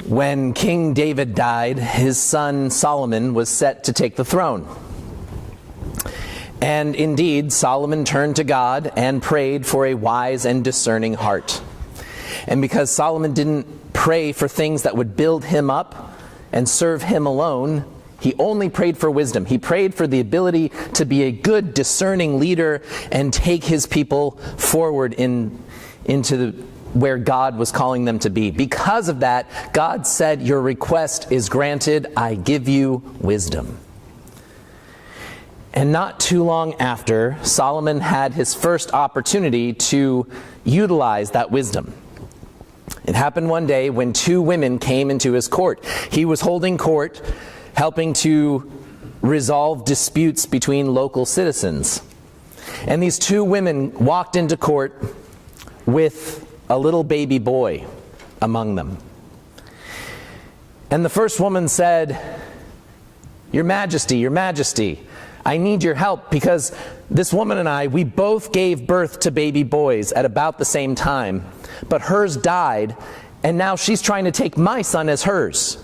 When King David died, his son Solomon was set to take the throne. And indeed, Solomon turned to God and prayed for a wise and discerning heart. And because Solomon didn't pray for things that would build him up and serve him alone, he only prayed for wisdom. He prayed for the ability to be a good, discerning leader and take his people forward into where God was calling them to be. Because of that, God said, "Your request is granted. I give you wisdom." And not too long after, Solomon had his first opportunity to utilize that wisdom. It happened one day when two women came into his court. He was holding court, helping to resolve disputes between local citizens. And these two women walked into court with a little baby boy among them. And the first woman said, Your Majesty, I need your help because this woman and I, we both gave birth to baby boys at about the same time, but hers died, and now she's trying to take my son as hers.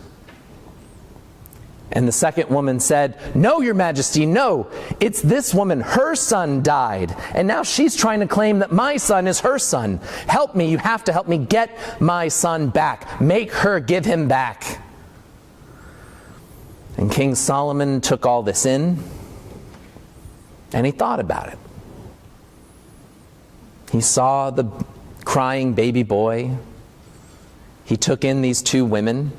And the second woman said, No, Your Majesty, no. It's this woman. Her son died. And now she's trying to claim that my son is her son. Help me. You have to help me get my son back. Make her give him back. And King Solomon took all this in, and he thought about it. He saw the crying baby boy. He took in these two women.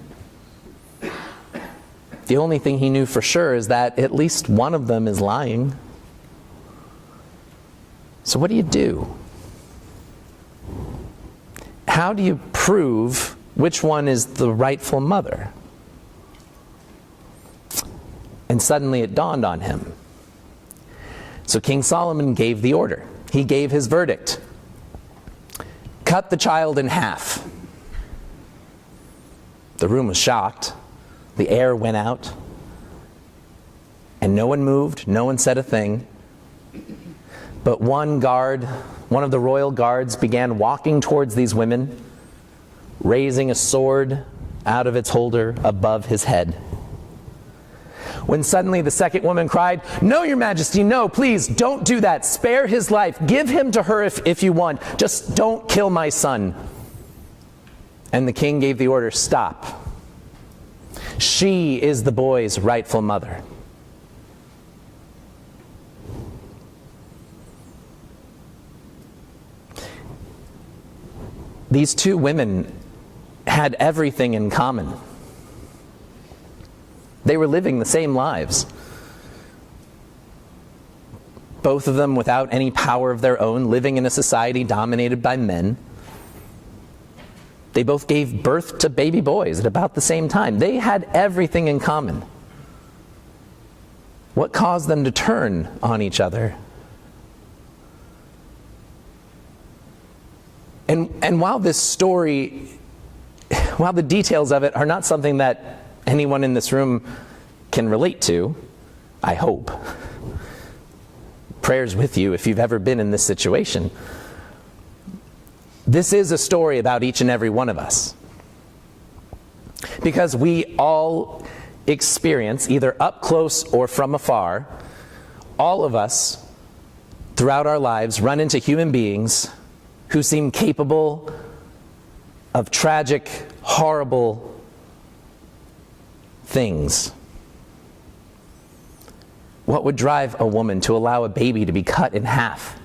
The only thing he knew for sure is that at least one of them is lying. So what do? How do you prove which one is the rightful mother? And suddenly it dawned on him. So King Solomon gave the order. He gave his verdict. Cut the child in half. The room was shocked. The air went out, and no one moved, no one said a thing. But one of the royal guards began walking towards these women, raising a sword out of its holder above his head. When suddenly the second woman cried, No, Your Majesty, no, please, don't do that. Spare his life. Give him to her if you want. Just don't kill my son. And the king gave the order, Stop. She is the boy's rightful mother. These two women had everything in common. They were living the same lives. Both of them without any power of their own, living in a society dominated by men. They both gave birth to baby boys at about the same time. They had everything in common. What caused them to turn on each other? And while this story, while the details of it are not something that anyone in this room can relate to, I hope. Prayers with you if you've ever been in this situation. This is a story about each and every one of us. Because we all experience, either up close or from afar, all of us throughout our lives run into human beings who seem capable of tragic, horrible things. What would drive a woman to allow a baby to be cut in half?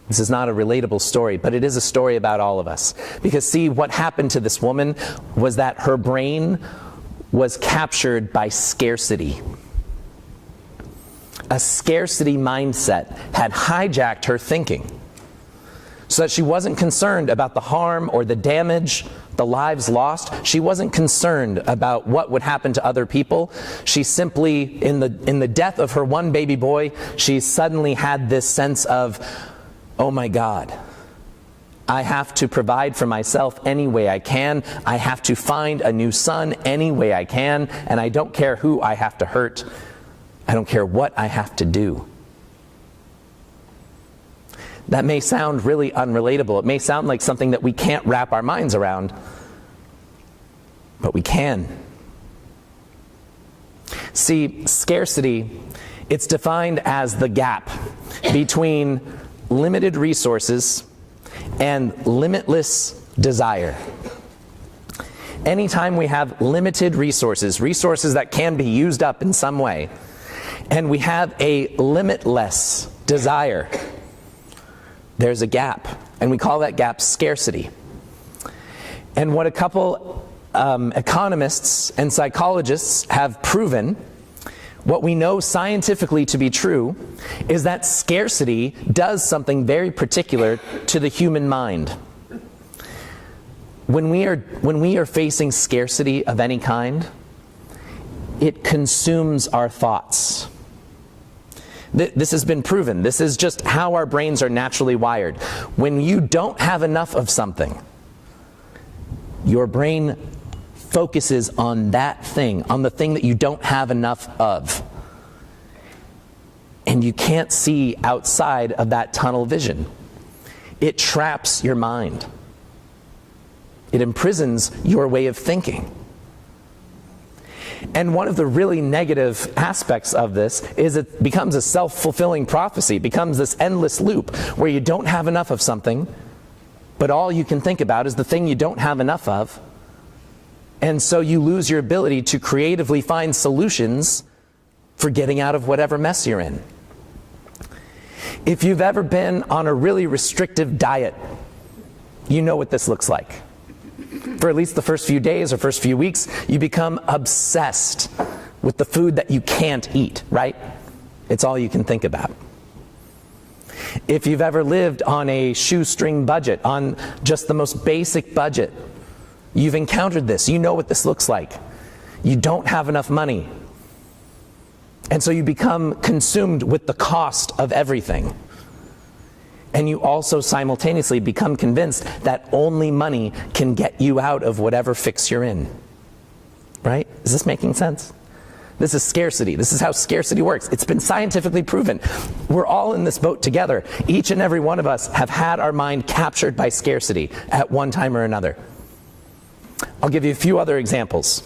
This is not a relatable story, but it is a story about all of us. Because see, what happened to this woman was that her brain was captured by scarcity. A scarcity mindset had hijacked her thinking, so that she wasn't concerned about the harm or the damage, the lives lost. She wasn't concerned about what would happen to other people. She simply, in the death of her one baby boy, she suddenly had this sense of, oh my God, I have to provide for myself any way I can. I have to find a new son any way I can, and I don't care who I have to hurt. I don't care what I have to do. That may sound really unrelatable. It may sound like something that we can't wrap our minds around, but we can. See, scarcity, it's defined as the gap between limited resources and limitless desire. Anytime we have limited resources, resources that can be used up in some way, and we have a limitless desire, there's a gap, and we call that gap scarcity. And what a couple economists and psychologists have proven, what we know scientifically to be true, is that scarcity does something very particular to the human mind. When we are facing scarcity of any kind, it consumes our thoughts. This has been proven. This is just how our brains are naturally wired. When you don't have enough of something, your brain focuses on that thing, on the thing that you don't have enough of. And you can't see outside of that tunnel vision. It traps your mind. It imprisons your way of thinking. And one of the really negative aspects of this is it becomes a self-fulfilling prophecy. It becomes this endless loop where you don't have enough of something, but all you can think about is the thing you don't have enough of. And so you lose your ability to creatively find solutions for getting out of whatever mess you're in. If you've ever been on a really restrictive diet, you know what this looks like. For at least the first few days or first few weeks, you become obsessed with the food that you can't eat, right? It's all you can think about. If you've ever lived on a shoestring budget, on just the most basic budget, you've encountered this. You know what this looks like. You don't have enough money. And so you become consumed with the cost of everything. And you also simultaneously become convinced that only money can get you out of whatever fix you're in. Right? Is this making sense? This is scarcity. This is how scarcity works. It's been scientifically proven. We're all in this boat together. Each and every one of us have had our mind captured by scarcity at one time or another. I'll give you a few other examples.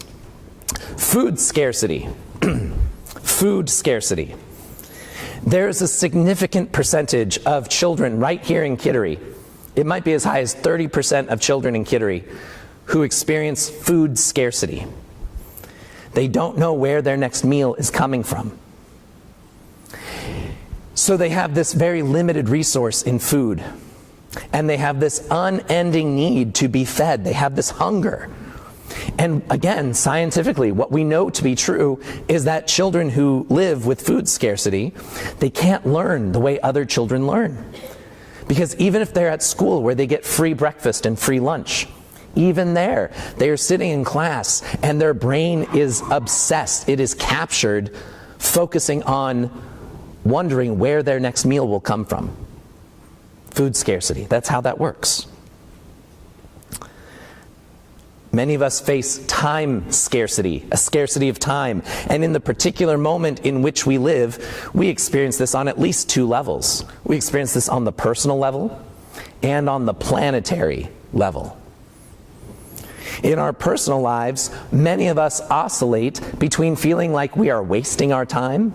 Food scarcity. Food scarcity. There's a significant percentage of children right here in Kittery, it might be as high as 30% of children in Kittery, who experience food scarcity. They don't know where their next meal is coming from. So they have this very limited resource in food. And they have this unending need to be fed. They have this hunger. And again, scientifically, what we know to be true is that children who live with food scarcity, they can't learn the way other children learn. Because even if they're at school where they get free breakfast and free lunch, even there, they are sitting in class and their brain is obsessed. It is captured, focusing on wondering where their next meal will come from. Food scarcity, that's how that works. Many of us face time scarcity, a scarcity of time. And in the particular moment in which we live, we experience this on at least two levels. We experience this on the personal level and on the planetary level. In our personal lives, many of us oscillate between feeling like we are wasting our time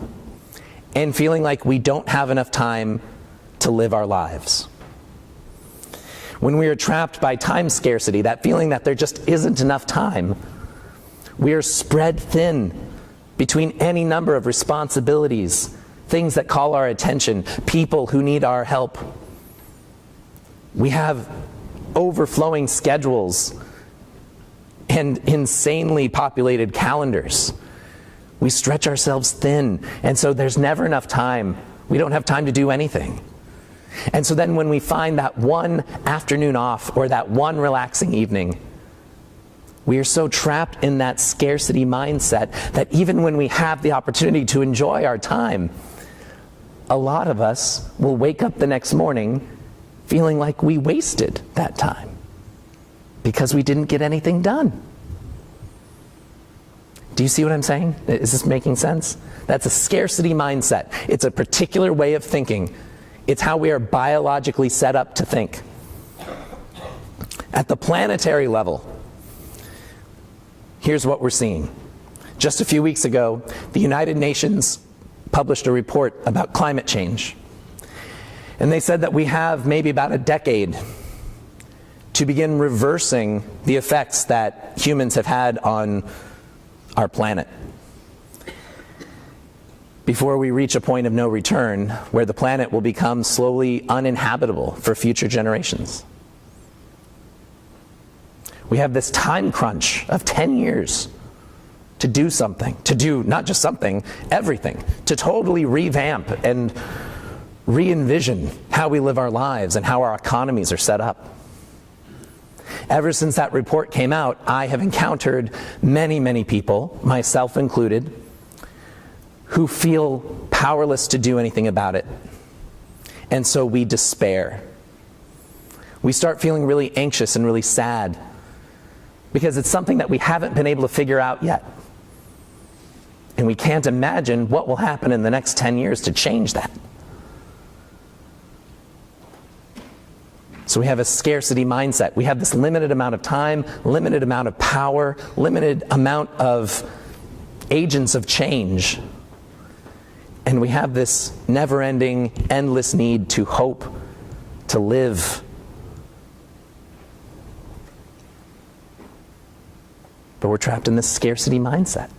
and feeling like we don't have enough time to live our lives. When we are trapped by time scarcity, that feeling that there just isn't enough time, we are spread thin between any number of responsibilities, things that call our attention, people who need our help. We have overflowing schedules and insanely populated calendars. We stretch ourselves thin, and so there's never enough time. We don't have time to do anything. And so then when we find that one afternoon off or that one relaxing evening, we are so trapped in that scarcity mindset that even when we have the opportunity to enjoy our time, a lot of us will wake up the next morning feeling like we wasted that time because we didn't get anything done. Do you see what I'm saying? Is this making sense? That's a scarcity mindset. It's a particular way of thinking. It's how we are biologically set up to think. At the planetary level, here's what we're seeing. Just a few weeks ago, the United Nations published a report about climate change. And they said that we have maybe about a decade to begin reversing the effects that humans have had on our planet, before we reach a point of no return where the planet will become slowly uninhabitable for future generations. We have this time crunch of 10 years to do something, to do not just something, everything, to totally revamp and re-envision how we live our lives and how our economies are set up. Ever since that report came out, I have encountered many, many people, myself included, who feel powerless to do anything about it. And so we despair. We start feeling really anxious and really sad because it's something that we haven't been able to figure out yet. And we can't imagine what will happen in the next 10 years to change that. So we have a scarcity mindset. We have this limited amount of time, limited amount of power, limited amount of agents of change. And we have this never-ending, endless need to hope, to live. But we're trapped in this scarcity mindset.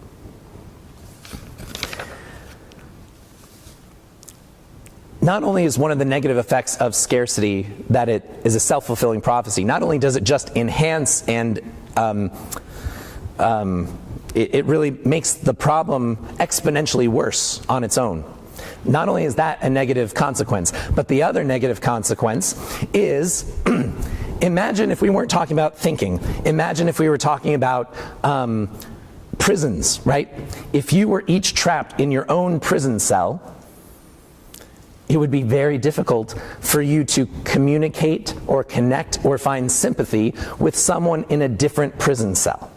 Not only is one of the negative effects of scarcity that it is a self-fulfilling prophecy, not only does it just enhance and it really makes the problem exponentially worse on its own. Not only is that a negative consequence, but the other negative consequence is, imagine if we weren't talking about thinking. Imagine if we were talking about prisons, right? If you were each trapped in your own prison cell, it would be very difficult for you to communicate or connect or find sympathy with someone in a different prison cell.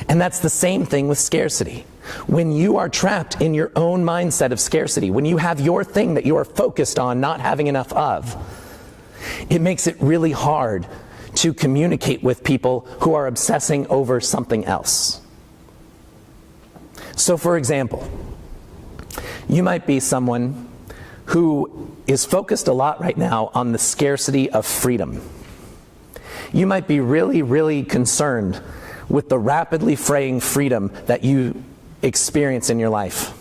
And that's the same thing with scarcity. When you are trapped in your own mindset of scarcity, when you have your thing that you are focused on not having enough of, it makes it really hard to communicate with people who are obsessing over something else. So for example, you might be someone who is focused a lot right now on the scarcity of freedom. You might be really, really concerned with the rapidly fraying freedom that you experience in your life.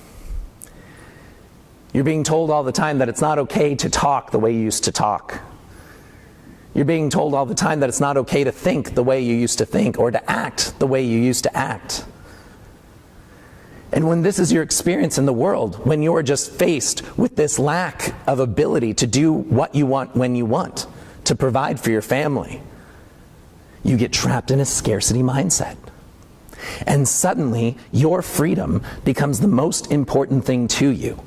You're being told all the time that it's not okay to talk the way you used to talk. You're being told all the time that it's not okay to think the way you used to think or to act the way you used to act. And when this is your experience in the world, when you're just faced with this lack of ability to do what you want when you want, to provide for your family, you get trapped in a scarcity mindset. And suddenly, your freedom becomes the most important thing to you.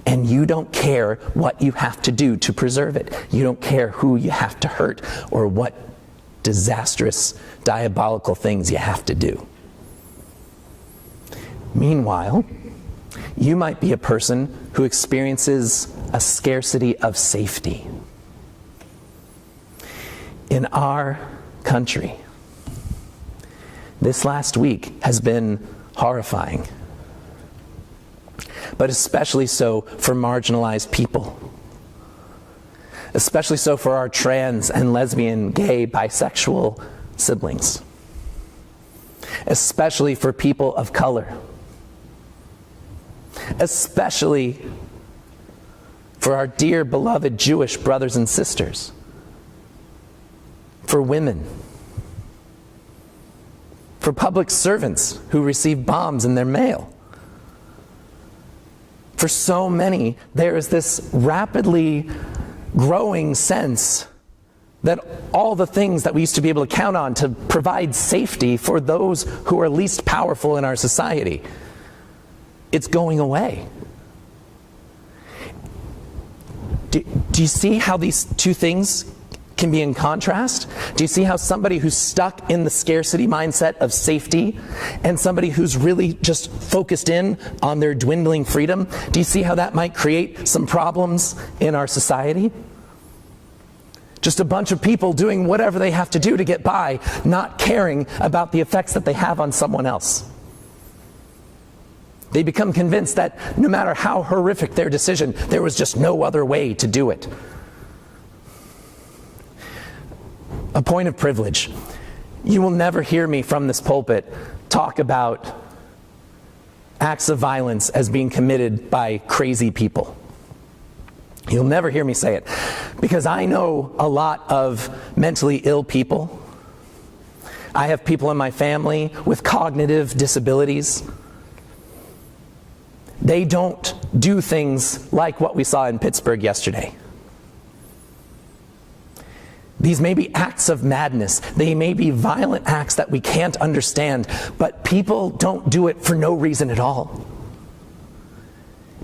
And you don't care what you have to do to preserve it. You don't care who you have to hurt or what disastrous, diabolical things you have to do. Meanwhile, you might be a person who experiences a scarcity of safety. In our country, this last week has been horrifying, but especially so for marginalized people, especially so for our trans and lesbian, gay, bisexual siblings, especially for people of color, especially for our dear beloved Jewish brothers and sisters, for women, for public servants who receive bombs in their mail. For so many, there is this rapidly growing sense that all the things that we used to be able to count on to provide safety for those who are least powerful in our society, it's going away. Do you see how these two things can be in contrast? Do you see how somebody who's stuck in the scarcity mindset of safety and somebody who's really just focused in on their dwindling freedom, do you see how that might create some problems in our society? Just a bunch of people doing whatever they have to do to get by, not caring about the effects that they have on someone else. They become convinced that no matter how horrific their decision, there was just no other way to do it. A point of privilege. You will never hear me from this pulpit talk about acts of violence as being committed by crazy people. You'll never hear me say it, because I know a lot of mentally ill people. I have people in my family with cognitive disabilities. They don't do things like what we saw in Pittsburgh yesterday. These may be acts of madness. They may be violent acts that we can't understand, but people don't do it for no reason at all.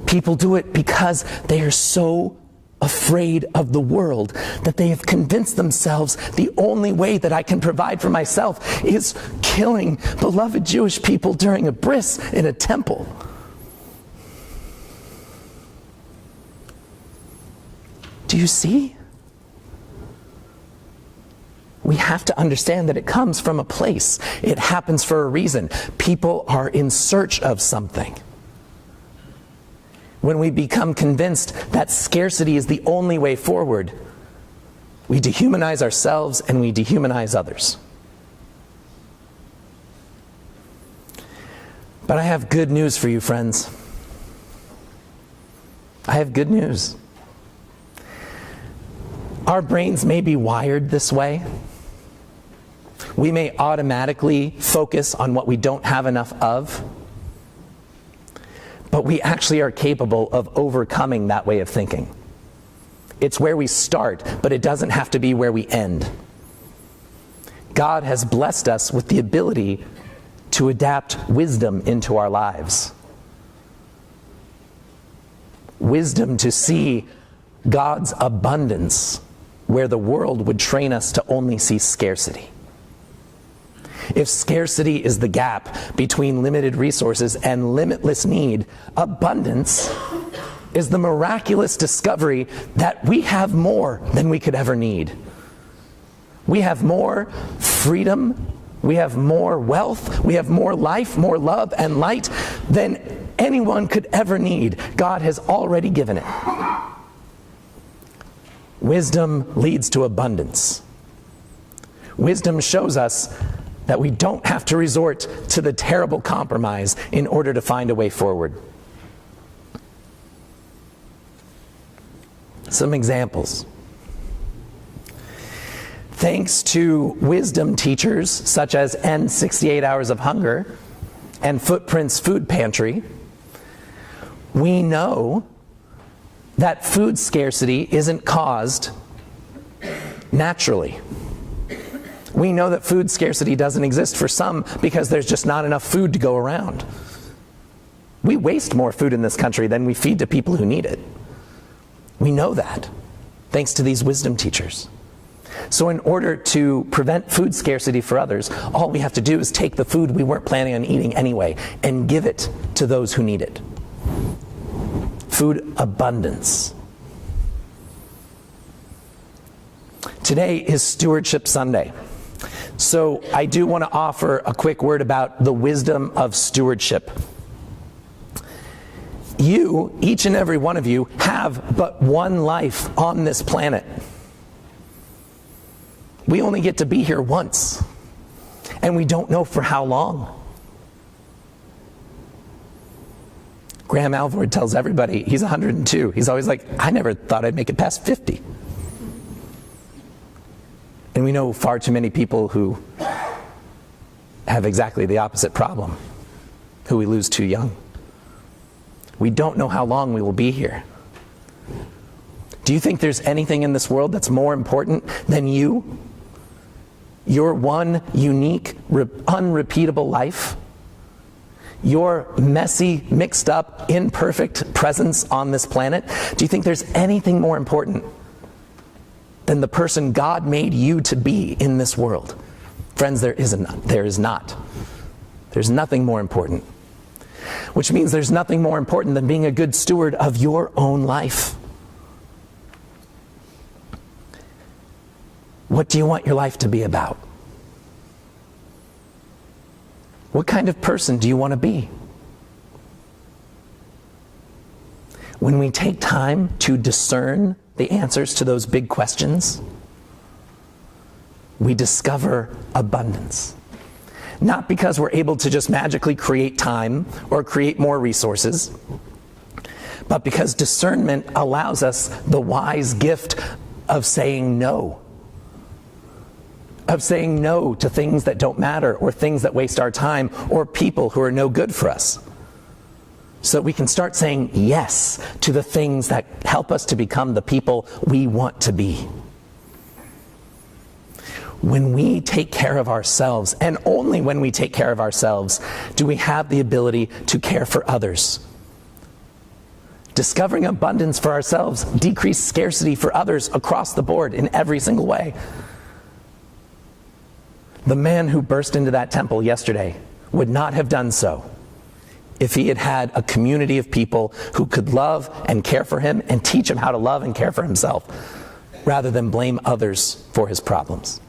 People do it because they are so afraid of the world that they have convinced themselves the only way that I can provide for myself is killing beloved Jewish people during a bris in a temple. Do you see? We have to understand that it comes from a place. It happens for a reason. People are in search of something. When we become convinced that scarcity is the only way forward, we dehumanize ourselves and we dehumanize others. But I have good news for you, friends. I have good news. Our brains may be wired this way. We may automatically focus on what we don't have enough of. But we actually are capable of overcoming that way of thinking. It's where we start, but it doesn't have to be where we end. God has blessed us with the ability to adapt wisdom into our lives. Wisdom to see God's abundance where the world would train us to only see scarcity. If scarcity is the gap between limited resources and limitless need, abundance is the miraculous discovery that we have more than we could ever need. We have more freedom, we have more wealth, we have more life, more love and light than anyone could ever need. God has already given it. Wisdom leads to abundance. Wisdom shows us that we don't have to resort to the terrible compromise in order to find a way forward. Some examples. Thanks to wisdom teachers such as End 68 Hours of Hunger and Footprints Food Pantry, we know that food scarcity isn't caused naturally. We know that food scarcity doesn't exist for some because there's just not enough food to go around. We waste more food in this country than we feed to people who need it. We know that, thanks to these wisdom teachers. So in order to prevent food scarcity for others, all we have to do is take the food we weren't planning on eating anyway and give it to those who need it. Food abundance. Today is Stewardship Sunday. So I do want to offer a quick word about the wisdom of stewardship. You, each and every one of you, have but one life on this planet. We only get to be here once, and we don't know for how long. Graham Alvord tells everybody he's 102. He's always like, I never thought I'd make it past 50. And we know far too many people who have exactly the opposite problem, who we lose too young. We don't know how long we will be here. Do you think there's anything in this world that's more important than you? Your one unique, unrepeatable life? Your messy, mixed up, imperfect presence on this planet? Do you think there's anything more important than the person God made you to be in this world? Friends, there is not. There's nothing more important. Which means there's nothing more important than being a good steward of your own life. What do you want your life to be about? What kind of person do you want to be? When we take time to discern the answers to those big questions, we discover abundance. Not because we're able to just magically create time or create more resources, but because discernment allows us the wise gift of saying no. Of saying no to things that don't matter, or things that waste our time, or people who are no good for us. So we can start saying yes to the things that help us to become the people we want to be. When we take care of ourselves, and only when we take care of ourselves, do we have the ability to care for others. Discovering abundance for ourselves decreases scarcity for others across the board in every single way. The man who burst into that temple yesterday would not have done so if he had had a community of people who could love and care for him and teach him how to love and care for himself, rather than blame others for his problems.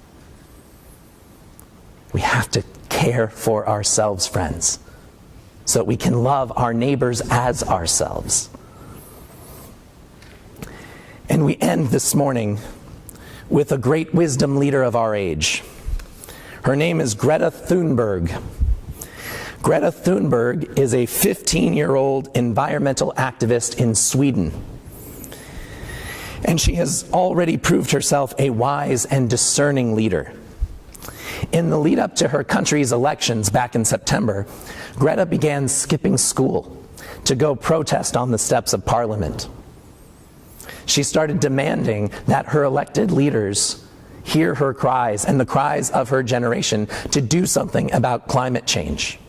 We have to care for ourselves, friends, so that we can love our neighbors as ourselves. And we end this morning with a great wisdom leader of our age. Her name is Greta Thunberg. Greta Thunberg is a 15-year-old environmental activist in Sweden. And she has already proved herself a wise and discerning leader. In the lead up to her country's elections back in September, Greta began skipping school to go protest on the steps of Parliament. She started demanding that her elected leaders hear her cries and the cries of her generation to do something about climate change.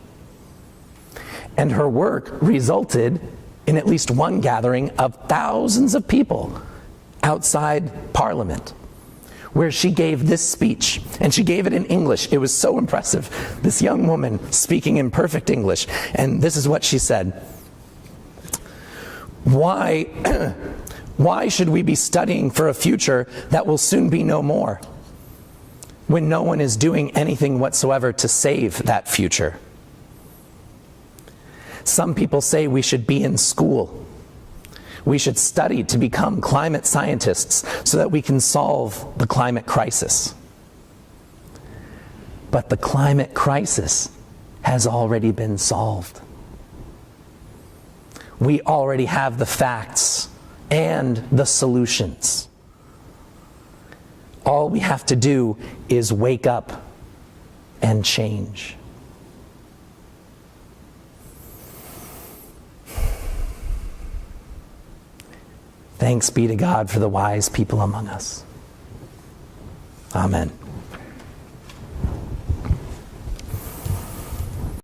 And her work resulted in at least one gathering of thousands of people outside Parliament, where she gave this speech, and she gave it in English. It was so impressive. This young woman speaking in perfect English, and this is what she said. Why should we be studying for a future that will soon be no more, when no one is doing anything whatsoever to save that future? Some people say we should be in school. We should study to become climate scientists so that we can solve the climate crisis. But the climate crisis has already been solved. We already have the facts and the solutions. All we have to do is wake up and change. Thanks be to God for the wise people among us. Amen.